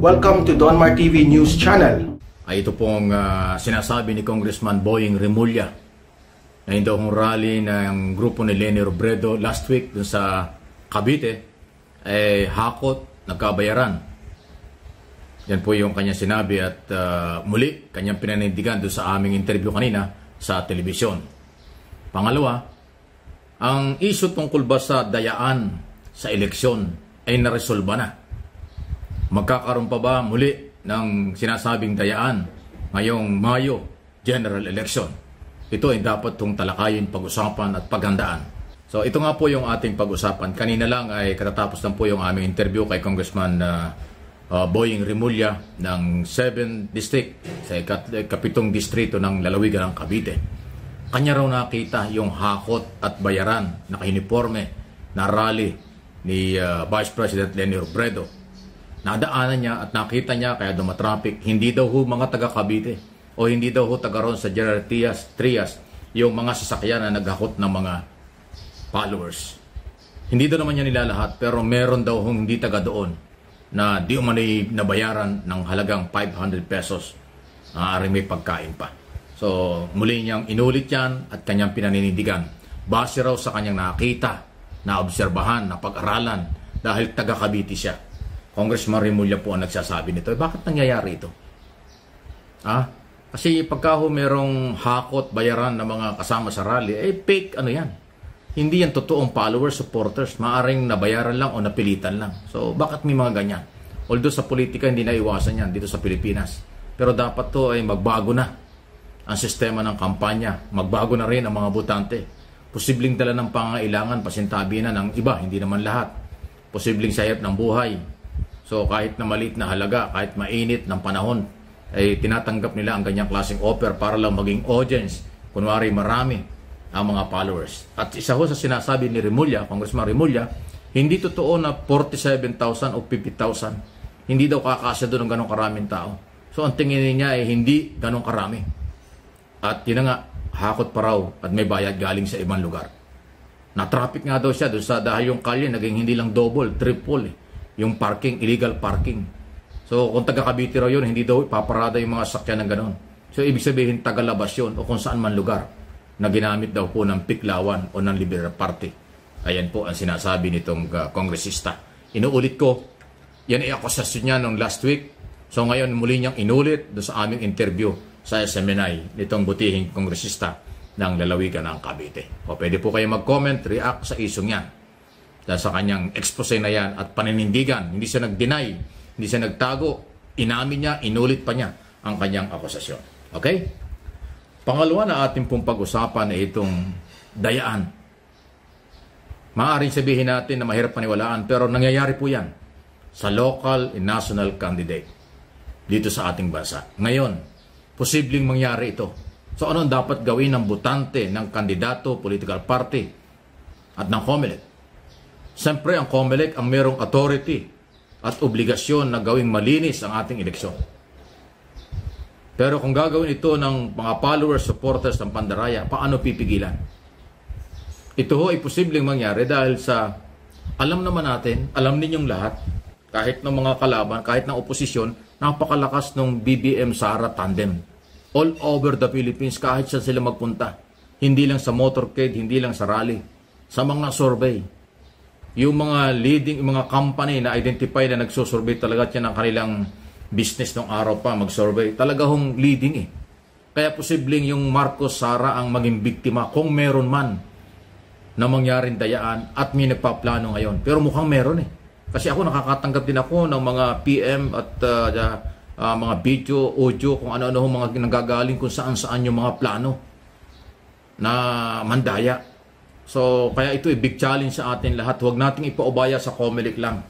Welcome to Donmar TV News Channel. Ay ito pong sinasabi ni Congressman Boying Remulla na hindi akong rally ng grupo ni Leni Robredo last week dun sa Cavite ay hakot, nagkabayaran. Yan po yung kanyang sinabi at muli kanyang pinanindigan dun sa aming interview kanina sa telebisyon. Pangalawa, ang issue tungkol ba sa dayaan sa eleksyon ay naresolba na. Magkakaroon pa ba muli ng sinasabing dayaan ngayong Mayo General Election? Ito ay dapat itong talakayin, pag-usapan at paghandaan. So ito nga po yung ating pag-usapan. Kanina lang ay katatapos lang po yung aming interview kay Congressman Boying Remulla ng 7th District sa kapitong distrito ng lalawigan ng Cavite. Kanya raw nakita yung hakot at bayaran na uniforme na rally ni Vice President Leni Robredo. Nadaanan niya at nakita niya kaya dumatraffic. Hindi daw ho mga taga Cavite o hindi daw ho taga ron sa General Trias yung mga sasakyan na naghakot ng mga followers. Hindi daw naman niya nila lahat pero meron daw hong hindi taga doon na di umano'y nabayaran ng halagang 500 pesos. Maaaring may pagkain pa. So muli niyang inulit yan at kanyang pinaninindigan. Base raw sa kanyang nakita, naobserbahan, napag-aralan dahil taga Cavite siya. Congressman Remulla po ang nagsasabi nito. Bakit nangyayari ito? Kasi pagka ho merong hakot, bayaran ng mga kasama sa rally, fake ano yan. Hindi yan totoong followers, supporters. Maaring nabayaran lang o napilitan lang. So bakit may mga ganyan? Although sa politika hindi naiwasan yan dito sa Pilipinas. Pero dapat to ay magbago na ang sistema ng kampanya. Magbago na rin ang mga botante. Posibleng dala ng pangangailangan, pasintabi na ng iba, hindi naman lahat. Posibleng sayap ng buhay. So kahit na maliit na halaga, kahit mainit ng panahon, ay tinatanggap nila ang ganyang klaseng offer para lang maging audience. Kunwari marami ang mga followers. At isa ho sa sinasabi ni Remulla, Congressman Remulla, hindi totoo na 47,000 o 50,000. Hindi daw kakasya doon ng ganong karaming tao. So ang tingin niya ay hindi ganong karami. At yun nga, hakot pa raw at may bayad galing sa ibang lugar. Na-traffic nga daw siya doon sa dahil yung kalye naging hindi lang double, triple yung parking, illegal parking. So kung taga Cavite raw yun, hindi daw paparada yung mga sakyan ng ganon. So ibig sabihin taga-labas yun o kung saan man lugar na ginamit daw po ng Piklawan o ng Liberal Party. Ayan po ang sinasabi nitong kongresista. Inuulit ko, yan ay akusasyon niya nung last week. So ngayon muli niyang inulit doon sa aming interview sa SMNI nitong butihing kongresista ng lalawigan ng Cavite. O pwede po kayo mag-comment, react sa isyong yan. Dahil sa kanyang expose na yan at paninindigan, hindi siya nag-deny, hindi siya nagtago, inamin niya, inulit pa niya ang kanyang akusasyon. Okay? Pangalawa na ating pong pag-usapan ay itong dayaan. Maaaring sabihin natin na mahirap paniwalaan pero nangyayari po yan sa local and national candidate dito sa ating bansa. Ngayon, posibleng mangyari ito. So ano dapat gawin ng botante, ng kandidato, political party at ng COMELEC? Siyempre ang COMELEC ang merong authority at obligasyon na gawing malinis ang ating eleksyon. Pero kung gagawin ito ng mga followers, supporters ng Pandaraya, paano pipigilan? Ito ho ay posibleng mangyari dahil sa alam naman natin, alam ninyong lahat, kahit ng mga kalaban, kahit ng oposisyon, napakalakas ng BBM Sara tandem. All over the Philippines, kahit saan sila magpunta. Hindi lang sa motorcade, hindi lang sa rally. Sa mga survey. Yung mga leading, mga company na identify na nagsusurvey talaga yan ang kanilang business ng araw pa, mag-survey. Talaga hong leading eh. Kaya posibleng yung Marcos Sara ang maging biktima kung meron man na mangyaring dayaan at may nagpaplano ngayon. Pero mukhang meron eh. Kasi ako nakakatanggap din ako ng mga PM at mga video, audio, kung ano-ano mga nagagaling kung saan-saan yung mga plano na mandaya. So, kaya ito ay big challenge sa atin lahat. Huwag nating ipaubaya sa COMELEC lang.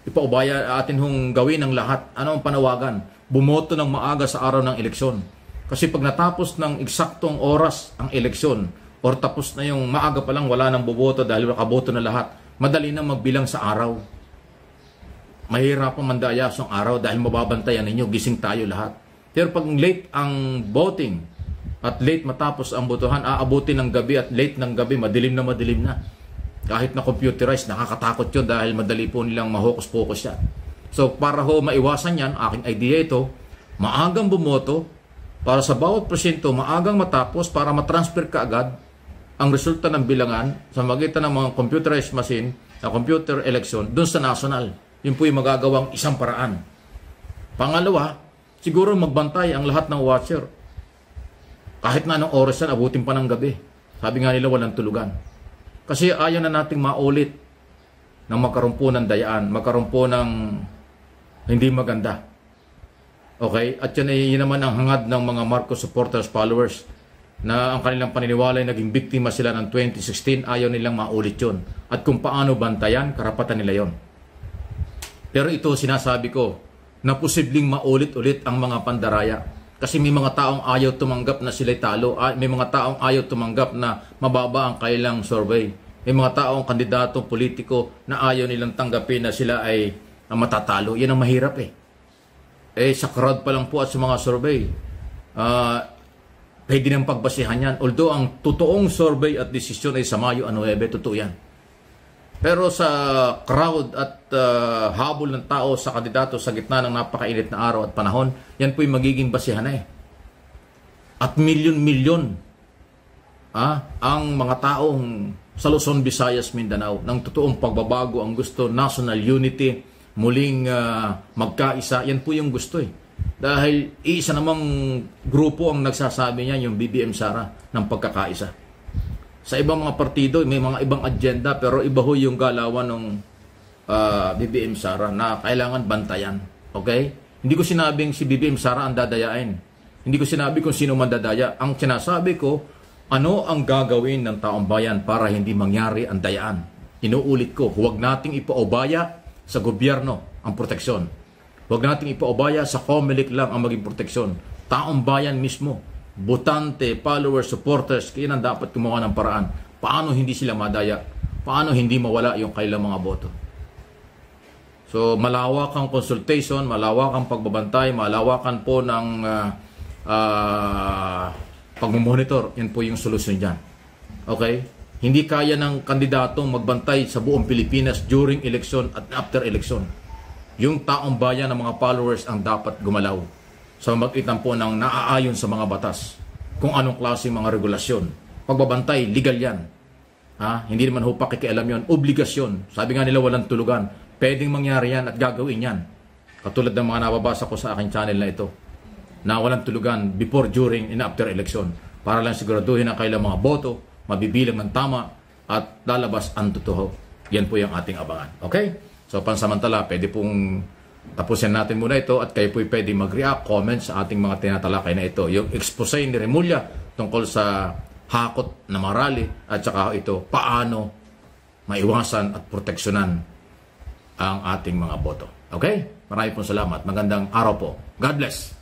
Ipaubaya atin hong gawin ng lahat. Ano ang panawagan? Bumoto ng maaga sa araw ng eleksyon. Kasi pag natapos ng eksaktong oras ang eleksyon, or tapos na yung maaga pa lang wala nang boboto dahil nakaboto na lahat, madali nang magbilang sa araw. Mahirap ang mandaya sa araw dahil mababantayan ninyo, gising tayo lahat. Pero pag late ang voting, at late matapos ang botohan, aabutin ng gabi at late ng gabi, madilim na. Kahit na computerized, nakakatakot yun dahil madali po nilang mahokus-pokus yan. So para ho maiwasan yan, aking idea ito, maagang bumoto para sa bawat presinto, maagang matapos para matransfer ka agad ang resulta ng bilangan sa magitan ng mga computerized machine na computer election doon sa national. Yun po yung magagawang isang paraan. Pangalawa, siguro magbantay ang lahat ng watcher. Kahit na anong oras yan, abutin pa ng gabi. Sabi nga nila walang tulugan. Kasi ayaw na nating maulit ng magkaroon po ng dayaan, magkaroon po ng hindi maganda. Okay? At yun naman ang hangad ng mga Marcos supporters, followers, na ang kanilang paniniwala ay naging biktima sila ng 2016, ayaw nilang maulit yun. At kung paano bantayan, karapatan nila yon. Pero ito sinasabi ko, na posibleng maulit-ulit ang mga pandaraya. Kasi may mga taong ayaw tumanggap na sila'y talo, may mga taong ayaw tumanggap na mababa ang kailang survey. May mga taong kandidato, politiko na ayaw nilang tanggapin na sila ay matatalo. Yan ang mahirap eh. Sa crowd pa lang po at sa mga survey, pwede nang pagbasihan yan. Although ang totoong survey at desisyon ay sa Mayo 9, totoo yan. Pero sa crowd at habol ng tao sa kandidato sa gitna ng napakainit na araw at panahon, yan po yung magiging basihan na eh. At milyon-milyon ang mga taong sa Luzon, Visayas, Mindanao ng totoong pagbabago ang gusto, national unity, muling magkaisa, yan po yung gusto eh. Dahil isa namang grupo ang nagsasabi niya, yung BBM Sara, ng pagkakaisa. Sa ibang mga partido, may mga ibang agenda, pero iba ho yung galawan ng BBM Sara na kailangan bantayan. Okay? Hindi ko sinabing si BBM Sara ang dadayain. Hindi ko sinabi kung sino man dadaya. Ang sinasabi ko, ano ang gagawin ng taong bayan para hindi mangyari ang dayaan. Inuulit ko, huwag nating ipaubaya sa gobyerno ang proteksyon. Huwag nating ipaubaya sa COMELEC lang ang maging proteksyon. Taong bayan mismo, botante, followers, supporters, kaya nang dapat gumawa ng paraan. Paano hindi sila madaya? Paano hindi mawala yung kailang mga boto? So, malawak ang consultation, malawak ang pagbabantay, malawakan po ng pagmumonitor. Yan po yung solusyon dyan. Okay? Hindi kaya ng kandidatong magbantay sa buong Pilipinas during election at after election. Yung taong bayan ng mga followers ang dapat gumalaw sa magitan po ng naaayon sa mga batas. Kung anong klaseng mga regulasyon. Pagbabantay, legal yan. Hindi naman ho pakikialam yun. Obligasyon. Sabi nga nila walang tulugan. Pwedeng mangyari yan at gagawin yan. Katulad ng mga nababasa ko sa aking channel na ito. Na walang tulugan before, during, and after election. Para lang siguraduhin ang kailang mga boto, mabibilang ng tama, at lalabas ang totoo. Yan po yung ating abangan. Okay? So pansamantala, pwede pong tapusin natin muna ito at kayo po pwede mag-react, comment sa ating mga tinatalakay na ito. Yung expose ni Remulla tungkol sa hakot na mga rally at saka ito, paano maiwasan at proteksyonan ang ating mga boto. Okay? Maraming pong salamat. Magandang araw po. God bless.